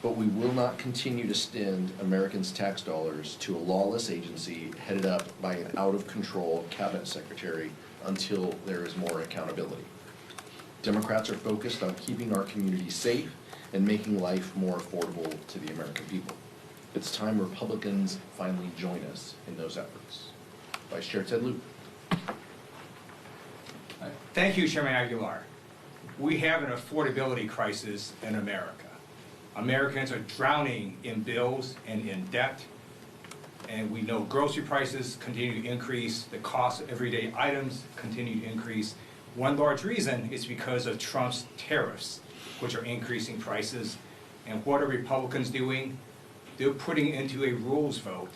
but we will not continue to spend Americans' tax dollars to a lawless agency headed up by an out-of-control cabinet secretary until there is more accountability. Democrats are focused on keeping our community safe and making life more affordable to the American people. It's time Republicans finally join us in those efforts. Vice Chair Ted Lieu. Thank you, Chairman Aguilar. We have an affordability crisis in America. Americans are drowning in bills and in debt, and we know grocery prices continue to increase, the cost of everyday items continue to increase. One large reason is because of Trump's tariffs, which are increasing prices. And what are Republicans doing? They're putting into a rules vote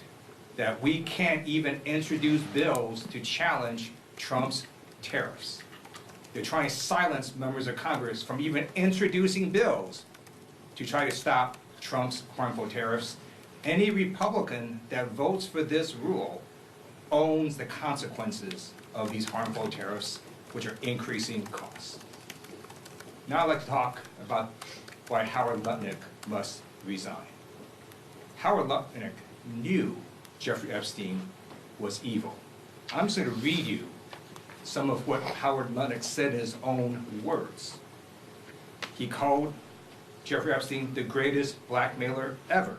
that we can't even introduce bills to challenge Trump's tariffs. They're trying to silence members of Congress from even introducing bills to try to stop Trump's harmful tariffs. Any Republican that votes for this rule owns the consequences of these harmful tariffs, which are increasing costs. Now I'd like to talk about why Howard Lutnick must resign. Howard Lutnick knew Jeffrey Epstein was evil. I'm just going to read you some of what Howard Lutnick said in his own words. He called Jeffrey Epstein the greatest blackmailer ever.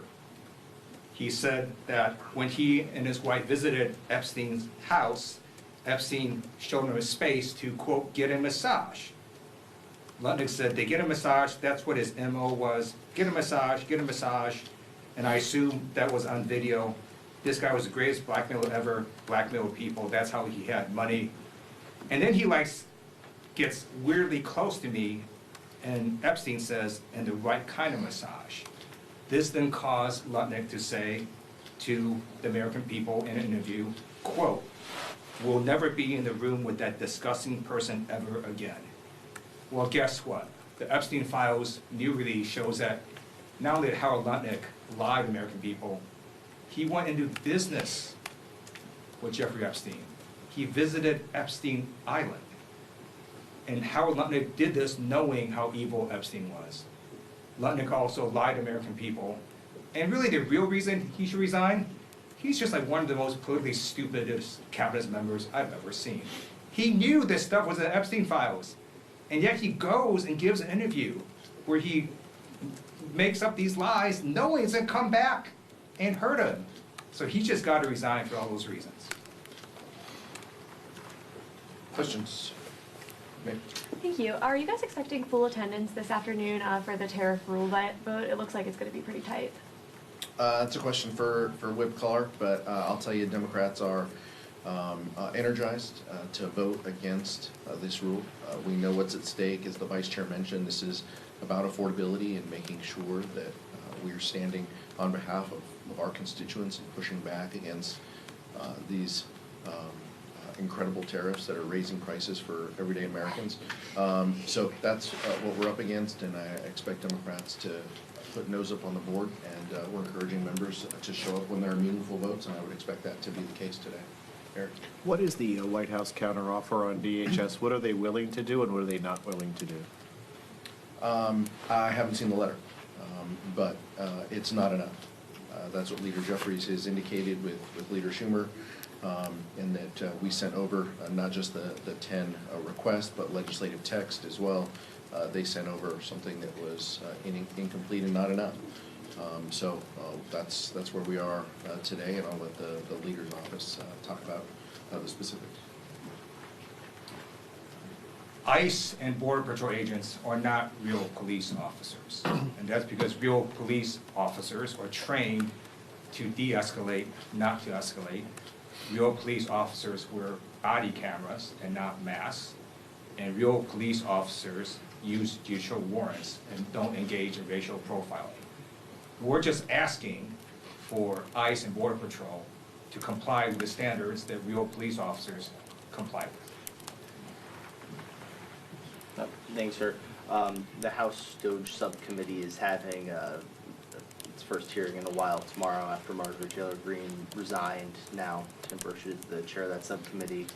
He said that when he and his wife visited Epstein's house, Epstein showed him a space to, quote, get a massage. Lutnick said they get a massage, that's what his MO was, get a massage, and I assume that was on video. This guy was the greatest blackmailer ever, blackmailed people, that's how he had money. And then he gets weirdly close to me, and Epstein says, and the right kind of massage. This then caused Lutnick to say to the American people in an interview, quote, we'll never be in the room with that disgusting person ever again. Well, guess what? The Epstein Files new release shows that not only did Howard Lutnick lie to American people, he went into business with Jeffrey Epstein. He visited Epstein Island. And Howard Lutnick did this knowing how evil Epstein was. Lutnick also lied to American people. And really the real reason he should resign, he's just like one of the most politically stupidest cabinet members I've ever seen. He knew this stuff was in the Epstein Files. And yet he goes and gives an interview where he makes up these lies knowing it's going to come back and hurt him. So he just got to resign for all those reasons. Questions? Ma'am. Thank you. Are you guys expecting full attendance this afternoon for the tariff rule vote? It looks like it's going to be pretty tight. That's a question for Whip Clark, but I'll tell you Democrats are energized to vote against this rule. We know what's at stake. As the Vice Chair mentioned, this is about affordability and making sure that we are standing on behalf of our constituents and pushing back against these incredible tariffs that are raising prices for everyday Americans. So that's what we're up against, and I expect Democrats to put nose up on the board, and we're encouraging members to show up when there are meaningful votes, and I would expect that to be the case today. Eric? What is the White House counteroffer on DHS? What are they willing to do, and what are they not willing to do? I haven't seen the letter, but it's not enough. That's what Leader Jeffries has indicated with Leader Schumer, and that we sent over not just the 10 requests, but legislative text as well. They sent over something that was incomplete and not enough. So that's where we are today, and I'll let the leader's office talk about the specifics. ICE and Border Patrol agents are not real police officers. And that's because real police officers are trained to de-escalate, not to escalate. Real police officers wear body cameras and not masks. And real police officers use judicial warrants and don't engage in racial profiling. We're just asking for ICE and Border Patrol to comply with the standards that real police officers comply with. Thanks, sir. The House DOJ Subcommittee is having its first hearing in a while tomorrow after Marjorie Taylor Greene resigned. Now Tim Burchett is the chair of that subcommittee.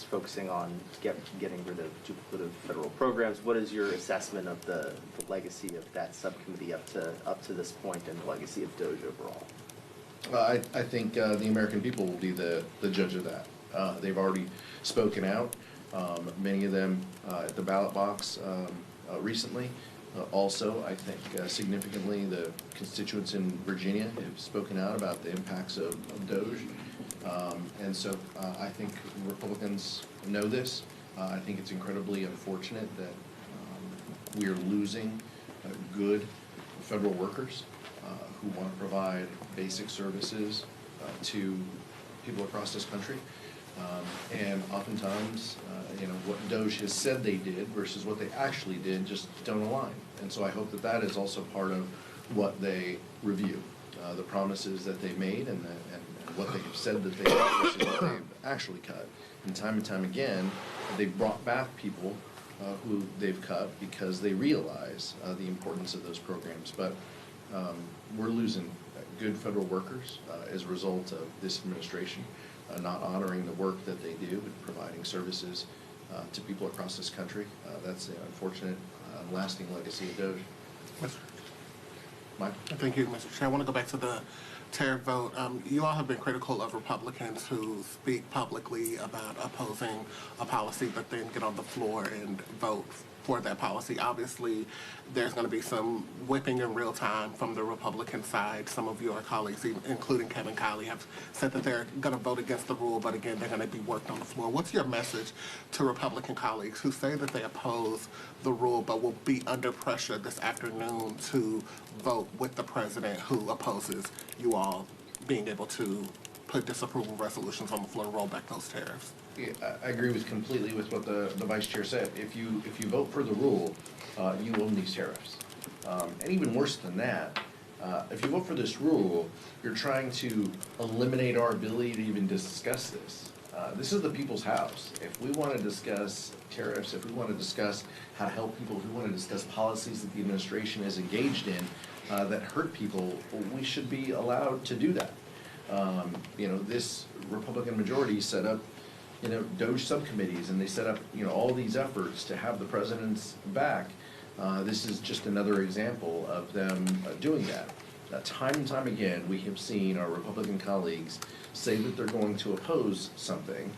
It's focusing on getting rid of duplicative federal programs. What is your assessment of the legacy of that subcommittee up to this point, and the legacy of DOJ overall? I think the American people will be the judge of that. They've already spoken out, many of them at the ballot box recently. Also, I think significantly the constituents in Virginia have spoken out about the impacts of DOJ. And so I think Republicans know this. I think it's incredibly unfortunate that we are losing good federal workers who want to provide basic services to people across this country. And oftentimes, what DOJ has said they did versus what they actually did just don't align. And so I hope that that is also part of what they review, the promises that they made and what they have said that they cut versus what they've actually cut. And time again, they've brought back people who they've cut because they realize the importance of those programs. But we're losing good federal workers as a result of this administration not honoring the work that they do and providing services to people across this country. That's the unfortunate lasting legacy of DOJ. Mike? Thank you, Mr. Chair. I want to go back to the tariff vote. You all have been critical of Republicans who speak publicly about opposing a policy but then get on the floor and vote for that policy. Obviously, there's going to be some whipping in real time from the Republican side. Some of your colleagues, including Kevin Kiley, have said that they're going to vote against the rule, but again, they're going to be worked on the floor. What's your message to Republican colleagues who say that they oppose the rule but will be under pressure this afternoon to vote with the president who opposes you all being able to put disapproval resolutions on the floor and roll back those tariffs? Yeah, I agree completely with what the vice chair said. If you vote for the rule, you own these tariffs. And even worse than that, if you vote for this rule, you're trying to eliminate our ability to even discuss this. This is the people's house. If we want to discuss tariffs, if we want to discuss how to help people, if we want to discuss policies that the administration is engaged in that hurt people, we should be allowed to do that. This Republican majority set up DOJ subcommittees, and they set up, all these efforts to have the president's back. This is just another example of them doing that. Time and time again, we have seen our Republican colleagues say that they're going to oppose something.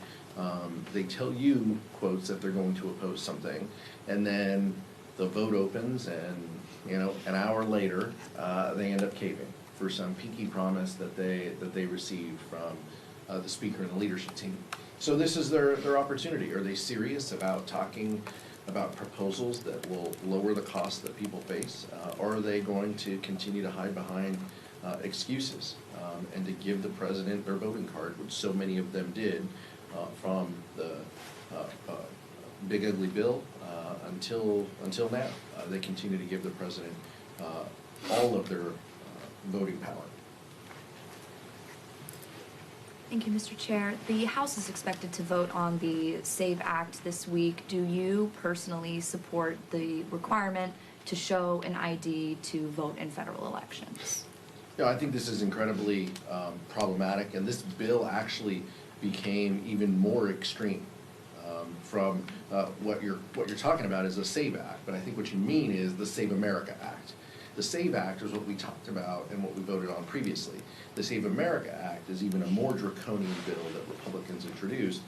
They tell you, quotes, that they're going to oppose something, and then the vote opens, and, an hour later, they end up caving for some pinky promise that they received from the speaker and the leadership team. So this is their opportunity. Are they serious about talking about proposals that will lower the costs that people face? Or are they going to continue to hide behind excuses and to give the president their voting card, which so many of them did from the big ugly bill until now? They continue to give the president all of their voting power. Thank you, Mr. Chair. The House is expected to vote on the SAVE Act this week. Do you personally support the requirement to show an ID to vote in federal elections? I think this is incredibly problematic, and this bill actually became even more extreme from what you're talking about is a SAVE Act, but I think what you mean is the Save America Act. The SAVE Act is what we talked about and what we voted on previously. The Save America Act is even a more draconian bill that Republicans introduced.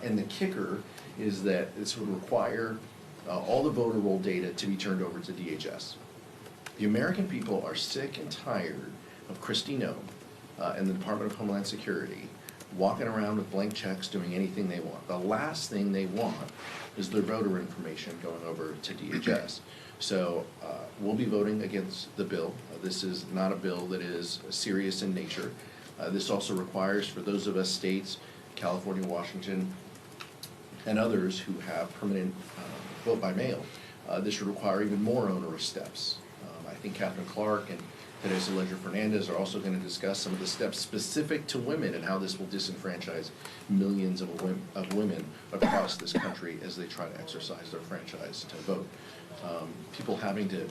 And the kicker is that this would require all the voter roll data to be turned over to DHS. The American people are sick and tired of Kristi Noem and the Department of Homeland Security walking around with blank checks doing anything they want. The last thing they want is their voter information going over to DHS. So we'll be voting against the bill. This is not a bill that is serious in nature. This also requires, for those of us states, California, Washington, and others who have permanent vote by mail, this would require even more onerous steps. I think Catherine Clark and Teresa Leger Fernandez are also going to discuss some of the steps specific to women and how this will disenfranchise millions of women across this country as they try to exercise their franchise to vote. People having to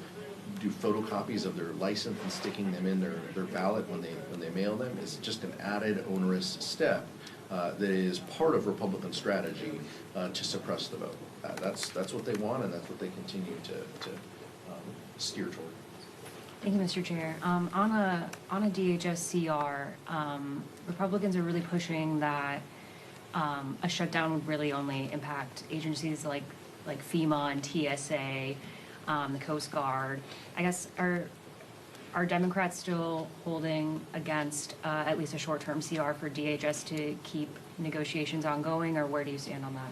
do photocopies of their license and sticking them in their ballot when they mail them is just an added onerous step that is part of Republican strategy to suppress the vote. That's what they want, and that's what they continue to steer toward. Thank you, Mr. Chair. On a DHS CR, Republicans are really pushing that a shutdown would really only impact agencies like FEMA and TSA, the Coast Guard. I guess are Democrats still holding against at least a short-term CR for DHS to keep negotiations ongoing, or where do you stand on that?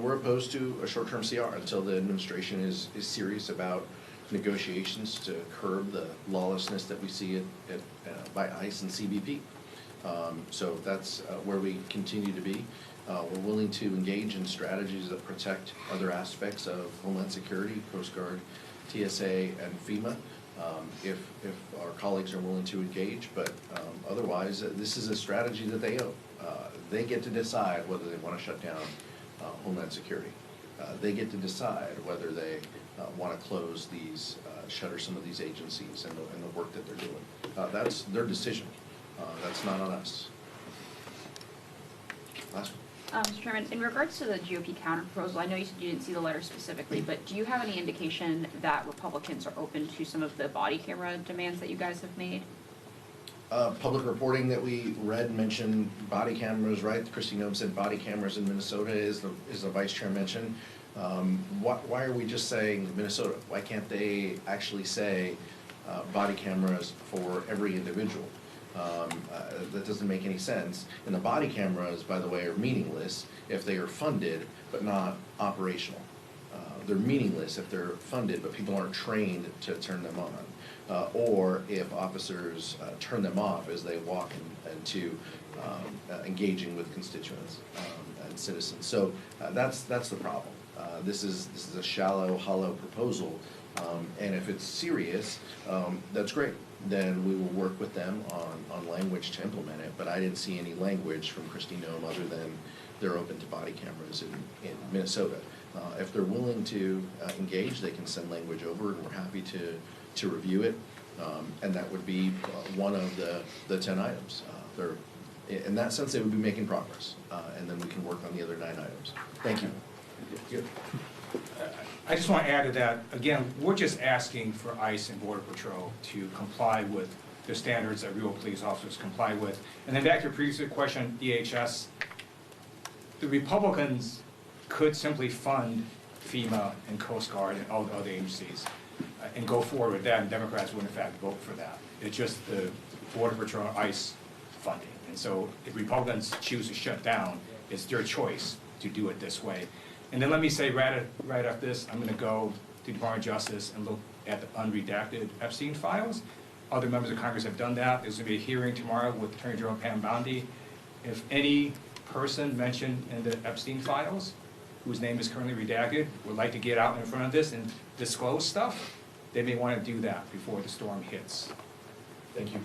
We're opposed to a short-term CR until the administration is serious about negotiations to curb the lawlessness that we see by ICE and CBP. So that's where we continue to be. We're willing to engage in strategies that protect other aspects of Homeland Security, Coast Guard, TSA, and FEMA, if our colleagues are willing to engage. But otherwise, this is a strategy that they own. They get to decide whether they want to shut down Homeland Security. They get to decide whether they want to close these, shutter some of these agencies and the work that they're doing. That's their decision. That's not on us. Last one. Mr. Chairman, in regards to the GOP counterproposal, I know you said you didn't see the letter specifically, but do you have any indication that Republicans are open to some of the body camera demands that you guys have made? Public reporting that we read mentioned body cameras, right? Kristi Noem said body cameras in Minnesota, is the vice chair mentioned. Why are we just saying Minnesota? Why can't they actually say body cameras for every individual? That doesn't make any sense. And the body cameras, by the way, are meaningless if they are funded but not operational. They're meaningless if they're funded but people aren't trained to turn them on. Or if officers turn them off as they walk into engaging with constituents and citizens. So that's the problem. This is a shallow, hollow proposal, and if it's serious, that's great. Then we will work with them on language to implement it. But I didn't see any language from Kristi Noem other than they're open to body cameras in Minnesota. If they're willing to engage, they can send language over, and we're happy to review it. And that would be one of the 10 items. In that sense, they would be making progress, and then we can work on the other 9 items. Thank you. Good. I just want to add to that, again, we're just asking for ICE and Border Patrol to comply with the standards that real police officers comply with. And then back to your previous question, DHS, the Republicans could simply fund FEMA and Coast Guard and all the other agencies and go forward with that, and Democrats would in fact vote for that. It's just the Border Patrol and ICE funding. And so if Republicans choose to shut down, it's their choice to do it this way. And then let me say right after this, I'm going to go to the Department of Justice and look at the unredacted Epstein files. Other members of Congress have done that. There's going to be a hearing tomorrow with Attorney General Pam Bondi. If any person mentioned in the Epstein files, whose name is currently redacted, would like to get out in front of this and disclose stuff, they may want to do that before the storm hits. Thank you.